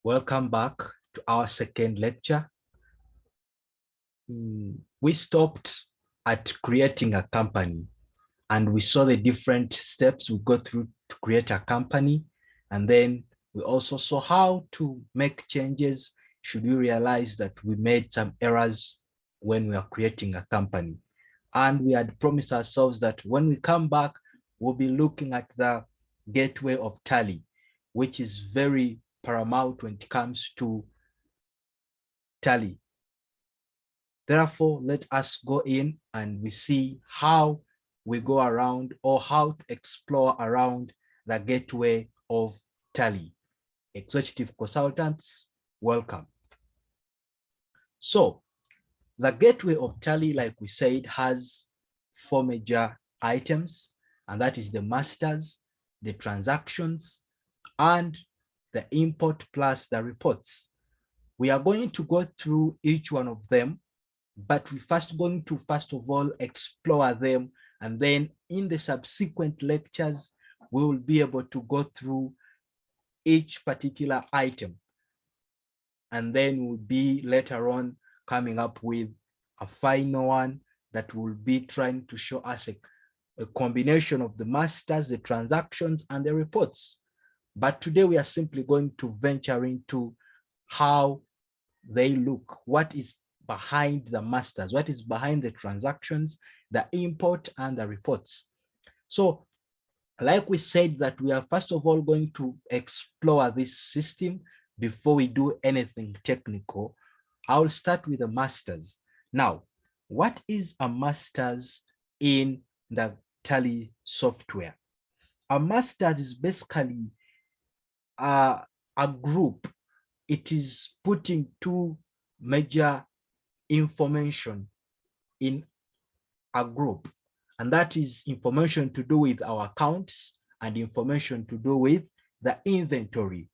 Welcome back to our second lecture. We stopped at creating a company and we saw the different steps we go through to create a company. And then we also saw how to make changes should we realize that we made some errors when we are creating a company. And we had promised ourselves that when we come back, we'll be looking at the gateway of Tally, which is very paramount when it comes to Tally. Therefore, let us go in and we see how we go around or how to explore around the gateway of Tally. Executive consultants, welcome. So the gateway of Tally, like we said, has four major items, and that is the masters, the transactions, and the import plus the reports. We are going to go through each one of them, but we're going to first of all explore them, and then in the subsequent lectures we will be able to go through each particular item, and then we'll be later on coming up with a final one that will be trying to show us a combination of the masters, the transactions, and the reports. But today we are simply going to venture into how they look, what is behind the masters, what is behind the transactions, the import, and the reports. So like we said, that we are first of all going to explore this system before we do anything technical. I'll start with the masters. Now, what is a masters in the Tally software? A masters is basically a group. It is putting two major information in a group, and that is information to do with our accounts and information to do with the inventory.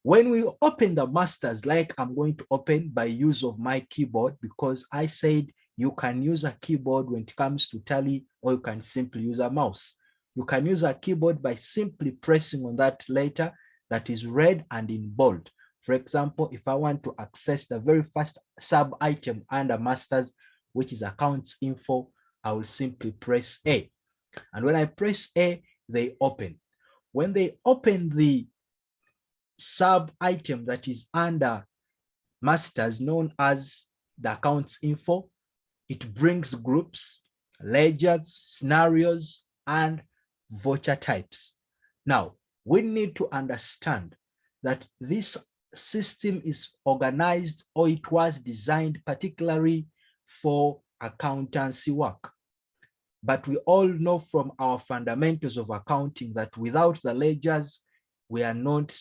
When we open the masters, like I'm going to open by use of my keyboard, because I said you can use a keyboard when it comes to Tally, or you can simply use a mouse. You can use a keyboard by simply pressing on that letter that is red and in bold. For example, if I want to access the very first sub item under masters, which is accounts info, I will simply press A. And when I press A, they open. When they open the sub item that is under masters, known as the accounts info, it brings groups, ledgers, scenarios, and voucher types. Now, we need to understand that this system is organized, or it was designed particularly for accountancy work. But we all know from our fundamentals of accounting that without the ledgers, we are not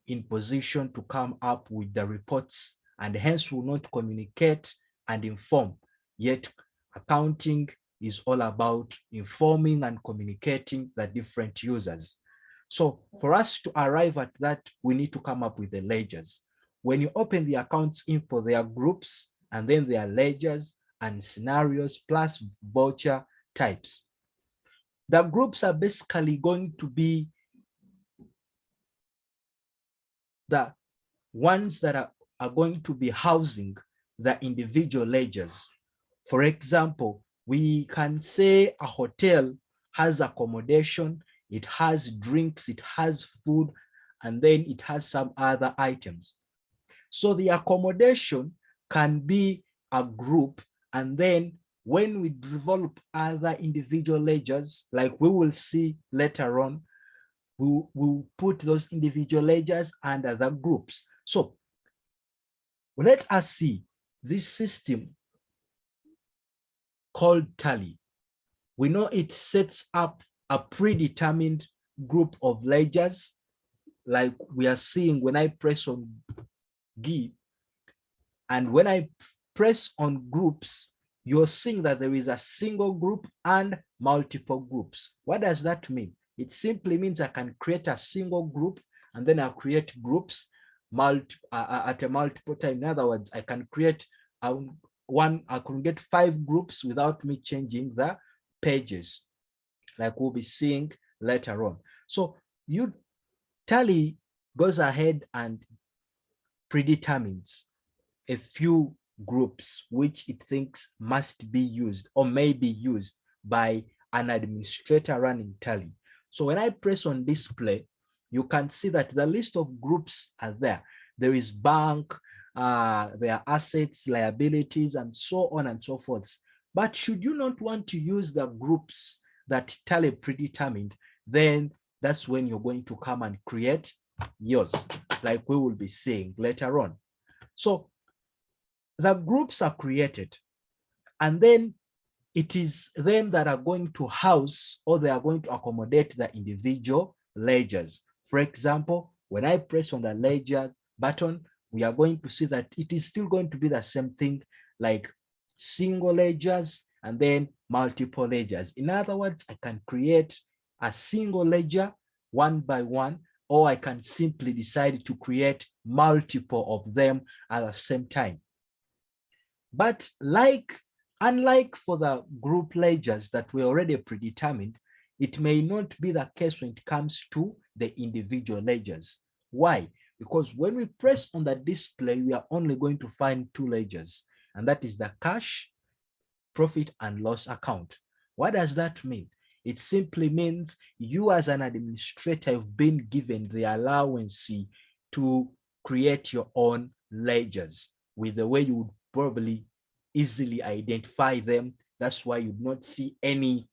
in position to come up with the reports, and hence will not communicate and inform. Yet accounting is all about informing and communicating the different users. So for us to arrive at that, we need to come up with the ledgers. When you open the accounts info, there are groups, and then there are ledgers and scenarios plus voucher types. The groups are basically going to be the ones that are going to be housing the individual ledgers. For example, we can say a hotel has accommodation, it has drinks, it has food, and then it has some other items. So the accommodation can be a group, and then when we develop other individual ledgers, like we will see later on, we'll put those individual ledgers under the groups. So let us see this system called Tally. We know it sets up a predetermined group of ledgers, like we are seeing when I press on G, and when I press on groups, you're seeing that there is a single group and multiple groups. What does that mean? It simply means I can create a single group, and then I'll create groups at a multiple time. In other words, I can create I can get 5 groups without me changing the pages, like we'll be seeing later on. So Tally goes ahead and predetermines a few groups which it thinks must be used or may be used by an administrator running Tally. So when I press on display, you can see that the list of groups are there. There is bank, there are assets, liabilities, and so on and so forth. But should you not want to use the groups that Tally predetermined, then that's when you're going to come and create yours, like we will be seeing later on. So the groups are created, and then it is them that are going to house, or they are going to accommodate the individual ledgers. For example, when I press on the ledger button, we are going to see that it is still going to be the same thing, like single ledgers and then multiple ledgers. In other words, I can create a single ledger one by one, or I can simply decide to create multiple of them at the same time. But unlike for the group ledgers that were already predetermined, it may not be the case when it comes to the individual ledgers. Why? Because when we press on the display, we are only going to find two ledgers, and that is the cash, profit and loss account. What does that mean? It simply means you as an administrator have been given the allowance to create your own ledgers with the way you would probably easily identify them. That's why you'd not see any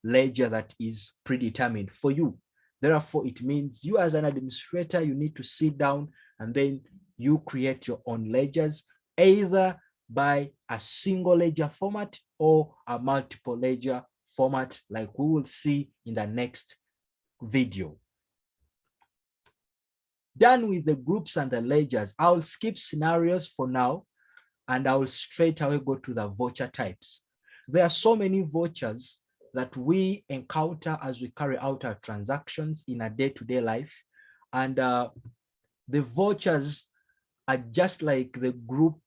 ledger that is predetermined for you. Therefore, it means you as an administrator, you need to sit down and then you create your own ledgers, either by a single ledger format or a multiple ledger format, like we will see in the next video. Done with the groups and the ledgers, I'll skip scenarios for now, and I'll straight away go to the voucher types. There are so many vouchers that we encounter as we carry out our transactions in a day-to-day life. And the vouchers are just like the group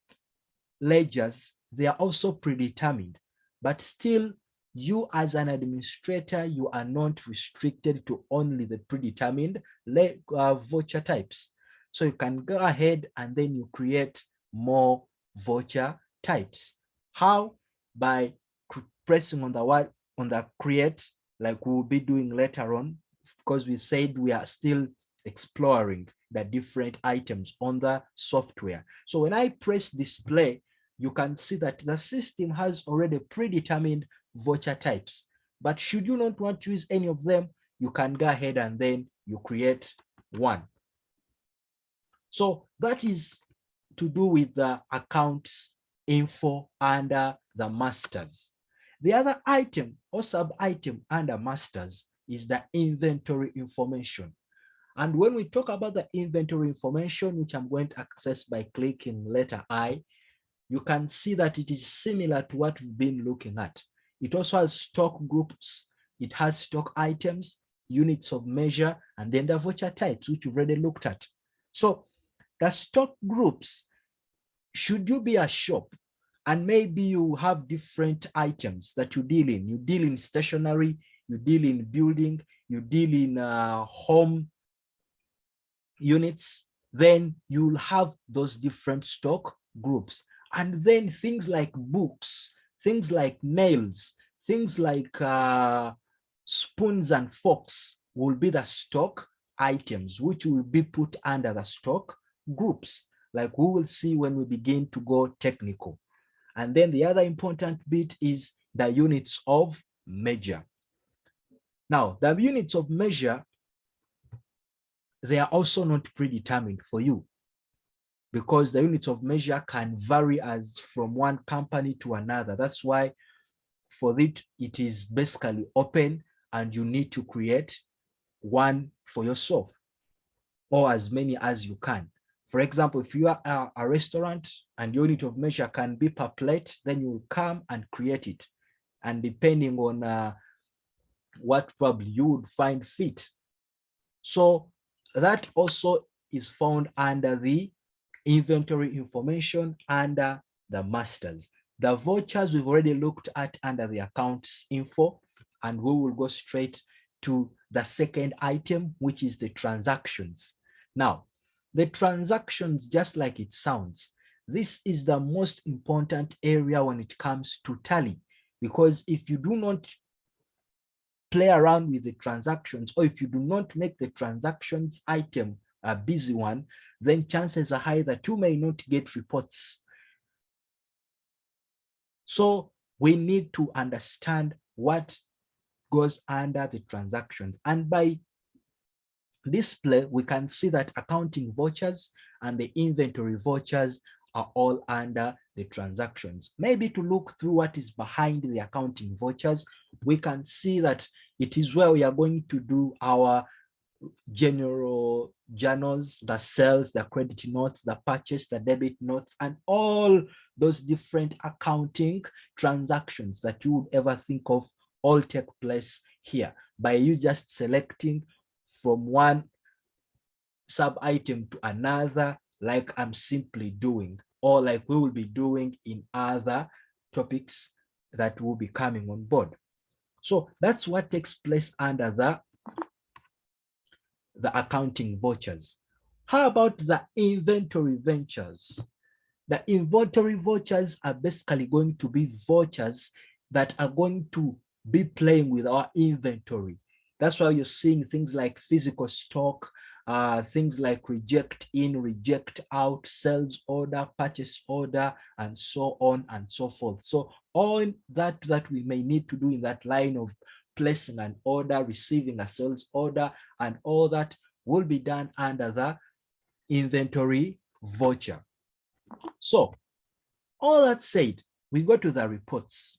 ledgers. They are also predetermined, but still you as an administrator, you are not restricted to only the predetermined voucher types. So you can go ahead and then you create more voucher types. How? By pressing on the create, like we'll be doing later on, because we said we are still exploring the different items on the software. So when I press display, you can see that the system has already predetermined voucher types. But should you not want to use any of them, you can go ahead and then you create one. So that is to do with the accounts info under the masters. The other item or sub-item under masters is the inventory information. And when we talk about the inventory information, which I'm going to access by clicking letter I, you can see that it is similar to what we've been looking at. It also has stock groups, it has stock items, units of measure, and then the voucher types, which we've already looked at. So the stock groups, should you be a shop and maybe you have different items that you deal in. You deal in stationery, you deal in building, you deal in home units, then you'll have those different stock groups. And then things like books, things like nails, things like spoons and forks will be the stock items, which will be put under the stock groups, like we will see when we begin to go technical. And then the other important bit is the units of measure. Now, the units of measure, they are also not predetermined for you, because the units of measure can vary as from one company to another. That's why for it is basically open, and you need to create one for yourself, or as many as you can. For example, if you are a restaurant and your unit of measure can be per plate, then you will come and create it. And depending on what probably you would find fit. So that also is found under the inventory information under the masters. The vouchers we've already looked at under the accounts info, and we will go straight to the second item, which is the transactions. Now, The transactions, just like it sounds, this is the most important area when it comes to tally, because if you do not play around with the transactions, or if you do not make the transactions item a busy one, then chances are high that you may not get reports. So we need to understand what goes under the transactions. And by display, we can see that accounting vouchers and the inventory vouchers are all under the transactions. Maybe to look through what is behind the accounting vouchers, we can see that it is where we are going to do our general journals, the sales, the credit notes, the purchase, the debit notes, and all those different accounting transactions that you would ever think of all take place here by you just selecting from one sub item to another, like I'm simply doing, or like we will be doing in other topics that will be coming on board. So that's what takes place under the accounting vouchers. How about the inventory ventures? The inventory vouchers are basically going to be vouchers that are going to be playing with our inventory. That's why you're seeing things like physical stock, things like reject in, reject out, sales order, purchase order, and so on and so forth. So all that we may need to do in that line of placing an order, receiving a sales order, and all that will be done under the inventory voucher. So all that said, we go to the reports.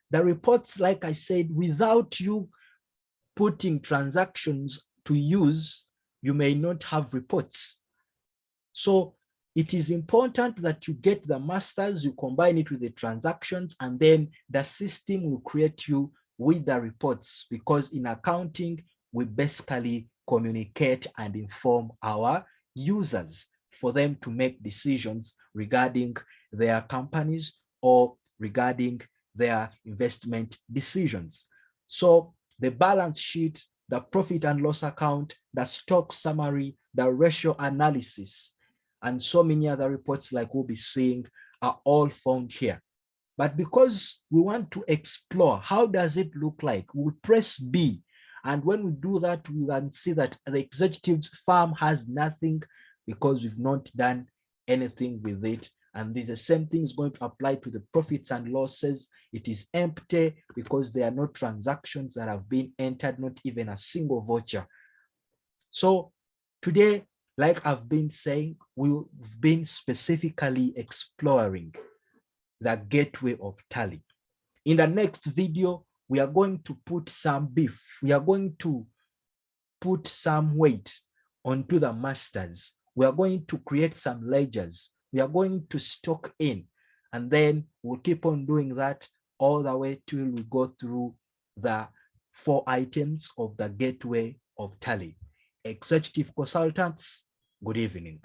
The reports, like I said, without you putting transactions to use, you may not have reports. So it is important that you get the masters, you combine it with the transactions, and then the system will create you with the reports, because in accounting, we basically communicate and inform our users for them to make decisions regarding their companies or regarding their investment decisions. So the balance sheet, the profit and loss account, the stock summary, the ratio analysis, and so many other reports like we'll be seeing are all found here. But because we want to explore how does it look like, we press B. And when we do that, we can see that the executive's firm has nothing because we've not done anything with it. And the same thing is going to apply to the profits and losses. It is empty because there are no transactions that have been entered, not even a single voucher. So today, like I've been saying, we've been specifically exploring the gateway of tally. In the next video, we are going to put some beef. We are going to put some weight onto the masters. We are going to create some ledgers. We are going to stock in, and then we'll keep on doing that all the way till we go through the 4 items of the gateway of tally. Executive consultants, good evening.